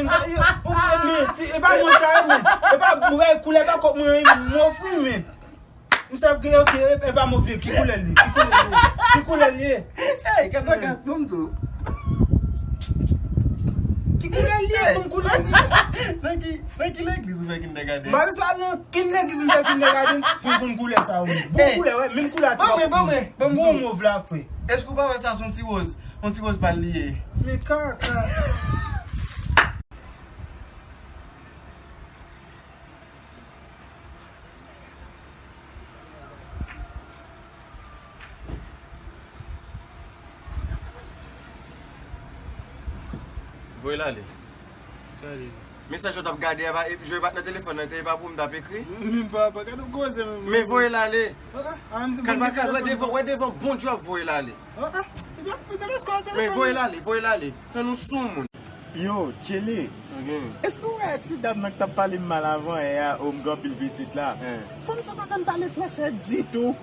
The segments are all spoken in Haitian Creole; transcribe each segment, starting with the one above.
men. E pa moun sa men. E pa mwen koule pa kop mwen mwen fwi men. Msa gre ok, e pa mwen vle ki koule li. Ki koule li. Hey, kata kat mwen tou. Ki koule li, mwen koule li. Nan ki l'eglis ou fe kin de gade? Ba sa nan kin l'eglis mwen fe kin de gade, mwen koule sa ou. Bon koule wè, men koule ati. Bon mwen vla fwe. Eskou pa wè sa son ti wos? On ti wos pal liye? Me kaka. Voy la li. Sorry. Mesaj yo tap gade, jwe bat nan telefon nan te pa pou m tap ekri? Mwen pa, kado goze mwen. Me voy la li. Kalbaka, Wè devon bon job voy la li. Me voy la li. Tan nou sou moun. Yo, Chele, eskou wè ti dab nan tap pale mal avan e ya om gopil bitit la? Fon sa pa kan pale flase dito.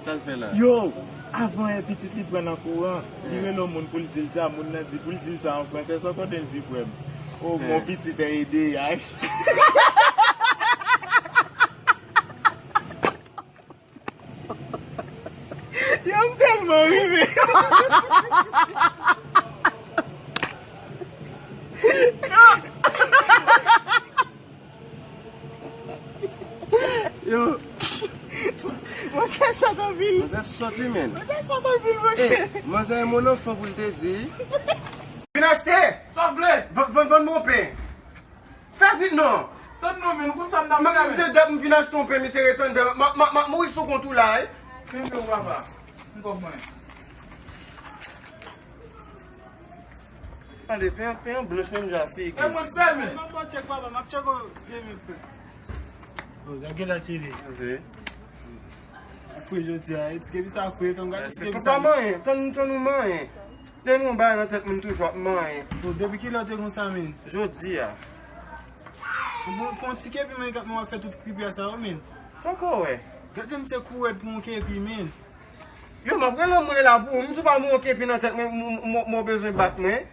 Sa l fe la? Yo, avan e bitit li pren an kouran, li wè lò moun pou l dil sa, moun nan di pou l dil sa an franse, so kon den di pou em. Oh, mon bitit e ede ya. Yo, m telman rive. Yo, mwen se Sotoville. Mwen se soti men. Mwen se Sotoville mwen che. Mwen se moun an fok pou te di. Vin achete! Sa vle! Von moun pe! Fè vite non! Ton nou men, kon sa mda Mwen vin achete ton pe, mi se reton de... Mwen sou kontou la, eh? Ken pe ou baba? Mwen kop mwen. Ale, pe yon blos men jafi. E mwen fè men! Mwen pa chek baba, mwen chek o... Zage la chile. Se? Fwe joti a, etike bi sa fwe, ton gade Se pa man, ton nou man, den nou ba nan tet moun toujwa man. Depi ki lote kon sa men? Jodi ya. Pon tike pi men kat mwen fè tout kripi a sa ou men? Son ko we? Gade mse kou wè pou mwen kepi men? Yo, mwen la mwen la pou, mwen sou pa mwen kepi nan tet mwen bezwen bat men.